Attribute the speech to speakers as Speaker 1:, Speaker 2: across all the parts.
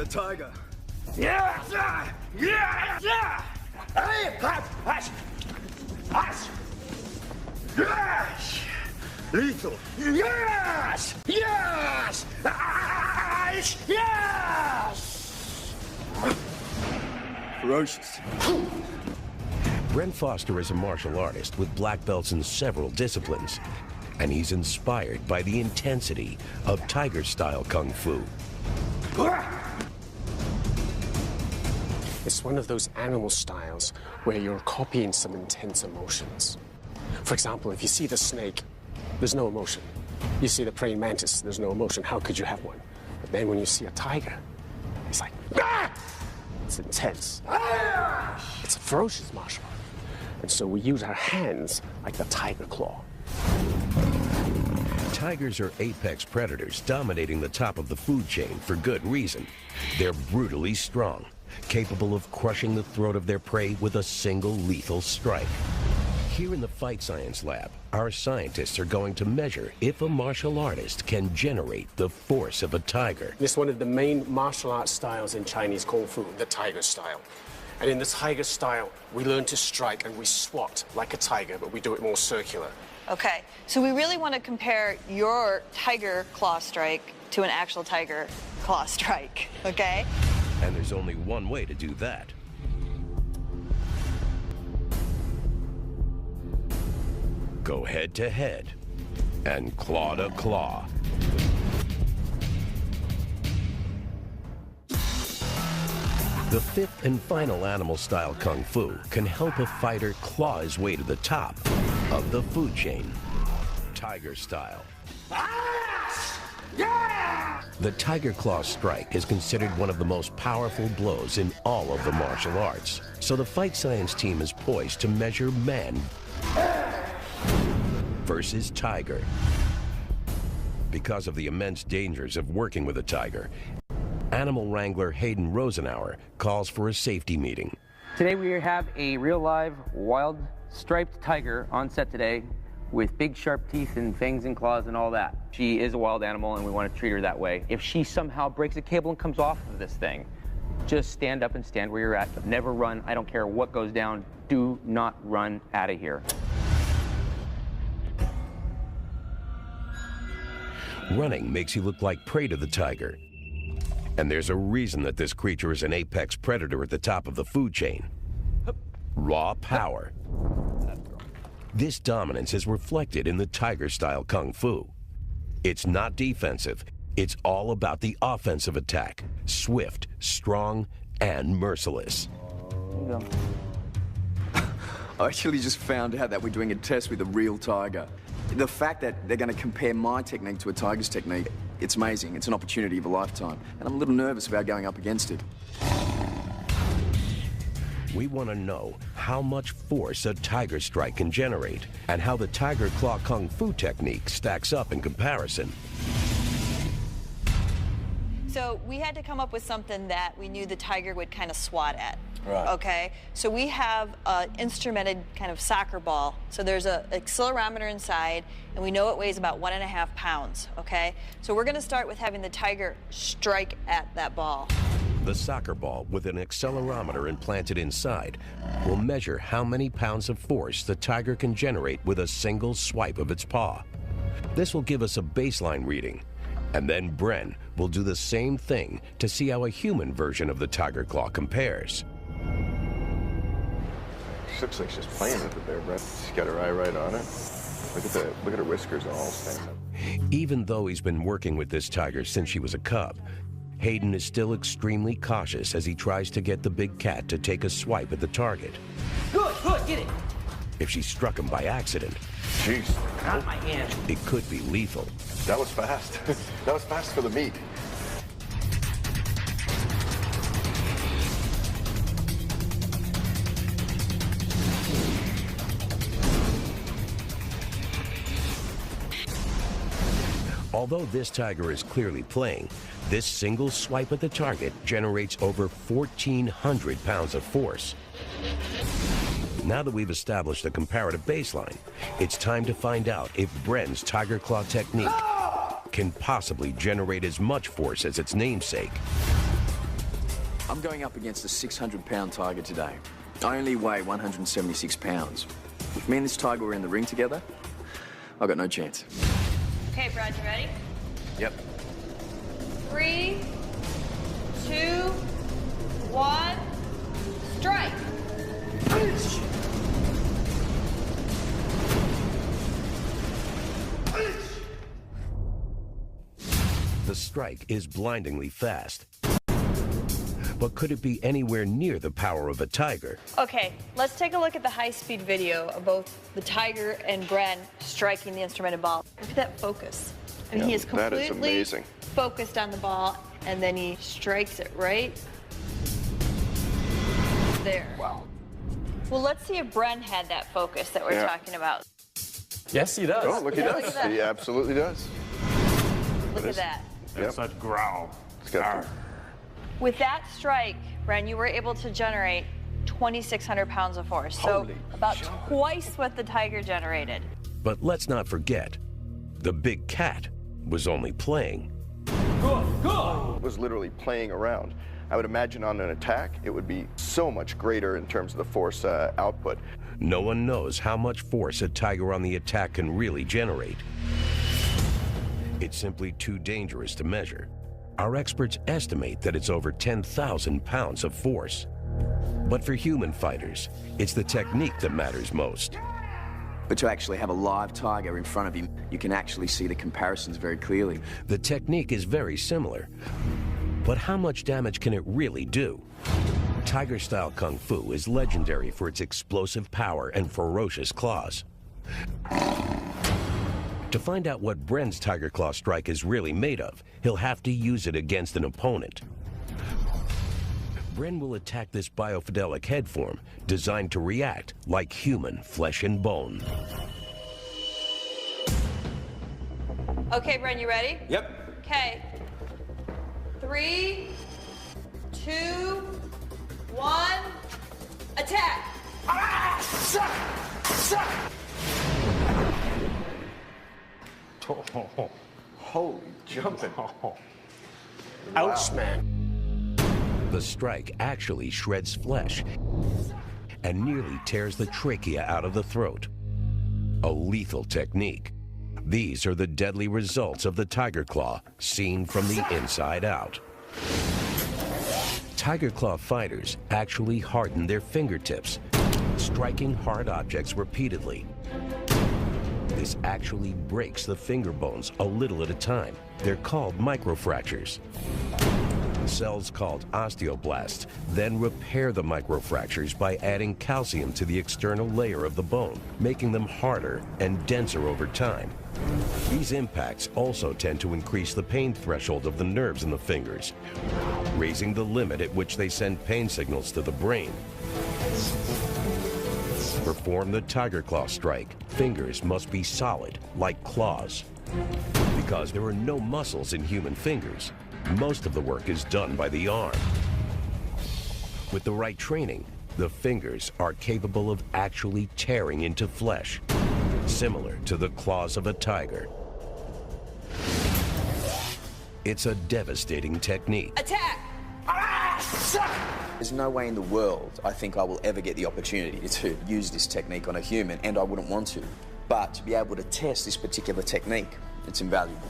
Speaker 1: the tiger. Lethal. Yes! Yes! Yes! Ferocious.
Speaker 2: Bren Foster is a martial artist with black belts in several disciplines, and he's inspired by the intensity of tiger-style kung fu.
Speaker 3: It's one of those animal styles where you're copying some intense emotions. For example, if you see the snake, there's no emotion. You see the praying mantis, there's no emotion. How could you have one? But then when you see a tiger, it's like, ah! It's intense. It's a ferocious martial art. And so we use our hands like the tiger claw.
Speaker 2: Tigers are apex predators dominating the top of the food chain for good reason. They're brutally strong, capable of crushing the throat of their prey with a single lethal strike. Here in the Fight Science Lab, our scientists are going to measure if a martial artist can generate the force of a tiger.
Speaker 3: This is one of the main martial arts styles in Chinese Kung Fu, the tiger style. And in the tiger style, we learn to strike and we swat like a tiger, but we do it more circular.
Speaker 4: Okay, so we really want to compare your tiger claw strike to an actual tiger claw strike, okay?
Speaker 2: And there's only one way to do that. Go head to head and claw to claw. The fifth and final animal-style kung fu can help a fighter claw his way to the top of the food chain, tiger style. The tiger claw strike is considered one of the most powerful blows in all of the martial arts. So the Fight Science team is poised to measure man versus tiger. Because of the immense dangers of working with a tiger, animal wrangler Hayden Rosenauer calls for a safety meeting.
Speaker 5: Today we have a real live wild striped tiger on set today with big sharp teeth and fangs and claws and all that. She is a wild animal and we want to treat her that way. If she somehow breaks a cable and comes off of this thing, just stand up and stand where you're at. Never run. I don't care what goes down. Do not run out of here.
Speaker 2: Running makes you look like prey to the tiger. And there's a reason that this creature is an apex predator at the top of the food chain. Raw power. This dominance is reflected in the tiger-style kung fu. It's not defensive. It's all about the offensive attack. Swift, strong, and merciless.
Speaker 5: There you go.
Speaker 1: I actually just found out that we're doing a test with a real tiger. The fact that they're going to compare my technique to a tiger's technique, it's amazing. It's an opportunity of a lifetime. And I'm a little nervous about going up against it.
Speaker 2: We want to know how much force a tiger strike can generate and how the tiger claw kung fu technique stacks up in comparison.
Speaker 4: So we had to come up with something that we knew the tiger would kind of swat at.
Speaker 1: Right.
Speaker 4: Okay, so we have an instrumented kind of soccer ball. So there's an accelerometer inside, and we know it weighs about 1.5 pounds, okay? So we're gonna start with having the tiger strike at that ball.
Speaker 2: The soccer ball with an accelerometer implanted inside will measure how many pounds of force the tiger can generate with a single swipe of its paw. This will give us a baseline reading, and then Bren will do the same thing to see how a human version of the tiger claw compares.
Speaker 6: She looks like she's playing with it there, Brett. She's got her eye right on it. Look at her whiskers all standing up.
Speaker 2: Even though he's been working with this tiger since she was a cub, Hayden is still extremely cautious as he tries to get the big cat to take a swipe at the target.
Speaker 5: Good, get it.
Speaker 2: If she struck him by accident,
Speaker 6: Jeez.
Speaker 5: Not my hand.
Speaker 2: it could be lethal.
Speaker 6: That was fast. That was fast for the meat.
Speaker 2: Although this tiger is clearly playing, this single swipe at the target generates over 1,400 pounds of force. Now that we've established a comparative baseline, it's time to find out if Bren's tiger claw technique can possibly generate as much force as its namesake.
Speaker 1: I'm going up against a 600-pound tiger today. I only weigh 176 pounds. If me and this tiger were in the ring together, I've got no chance.
Speaker 4: Okay, Brad, you ready?
Speaker 1: Yep.
Speaker 4: 3, 2, 1, strike.
Speaker 2: The strike is blindingly fast. But could it be anywhere near the power of a tiger?
Speaker 4: Okay, let's take a look at the high-speed video of both the tiger and Bren striking the instrumented ball. Look at that focus. I mean,
Speaker 6: Yeah,
Speaker 4: he is
Speaker 6: that is
Speaker 4: completely
Speaker 6: amazing.
Speaker 4: focused on the ball, and then he strikes it right there.
Speaker 6: Wow.
Speaker 4: Well, let's see if Bren had that focus that we're
Speaker 6: Yeah.
Speaker 4: talking about.
Speaker 3: Yes, he does.
Speaker 6: Oh, look, he
Speaker 4: Yeah,
Speaker 6: does.
Speaker 4: look at that.
Speaker 6: He absolutely does.
Speaker 4: Look at that.
Speaker 6: Yep.
Speaker 7: Such growl.
Speaker 6: It's got
Speaker 4: With that strike, Bren, you were able to generate 2,600 pounds of force. So
Speaker 6: Holy
Speaker 4: about
Speaker 6: jumping.
Speaker 4: twice what the tiger generated.
Speaker 2: But let's not forget, the big cat was only playing.
Speaker 6: was literally playing around. I would imagine on an attack, it would be so much greater in terms of the force output.
Speaker 2: No one knows how much force a tiger on the attack can really generate. It's simply too dangerous to measure. Our experts estimate that it's over 10,000 pounds of force. But for human fighters, it's the technique that matters most.
Speaker 1: But to actually have a live tiger in front of you, you can actually see the comparisons very clearly.
Speaker 2: The technique is very similar, but how much damage can it really do? Tiger-style kung fu is legendary for its explosive power and ferocious claws. To find out what Bren's Tiger Claw strike is really made of, he'll have to use it against an opponent. Bren will attack this biofidelic head form, designed to react like human flesh and bone.
Speaker 4: Okay, Bren, you ready?
Speaker 7: Yep.
Speaker 4: Okay. 3, 2, 1, attack!
Speaker 6: Holy jumping.
Speaker 3: Ouch, man.
Speaker 2: The strike actually shreds flesh and nearly tears the trachea out of the throat. A lethal technique. These are the deadly results of the Tiger Claw, seen from the inside out. Tiger Claw fighters actually harden their fingertips, striking hard objects repeatedly. This actually breaks the finger bones a little at a time. They're called microfractures. Cells called osteoblasts then repair the microfractures by adding calcium to the external layer of the bone, making them harder and denser over time. These impacts also tend to increase the pain threshold of the nerves in the fingers, raising the limit at which they send pain signals to the brain. To perform the Tiger Claw strike, fingers must be solid, like claws. Because there are no muscles in human fingers, most of the work is done by the arm. With the right training, the fingers are capable of actually tearing into flesh, similar to the claws of a tiger. It's a devastating technique.
Speaker 4: Attack!
Speaker 1: There's no way in the world I think I will ever get the opportunity to use this technique on a human, and I wouldn't want to. But to be able to test this particular technique, it's invaluable.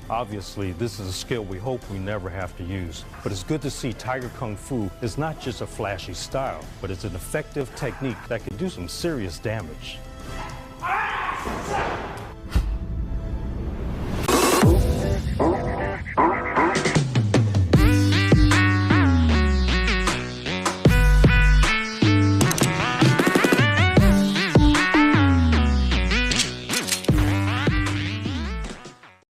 Speaker 7: Obviously, this is a skill we hope we never have to use. But it's good to see Tiger Kung Fu is not just a flashy style, but it's an effective technique that can do some serious damage.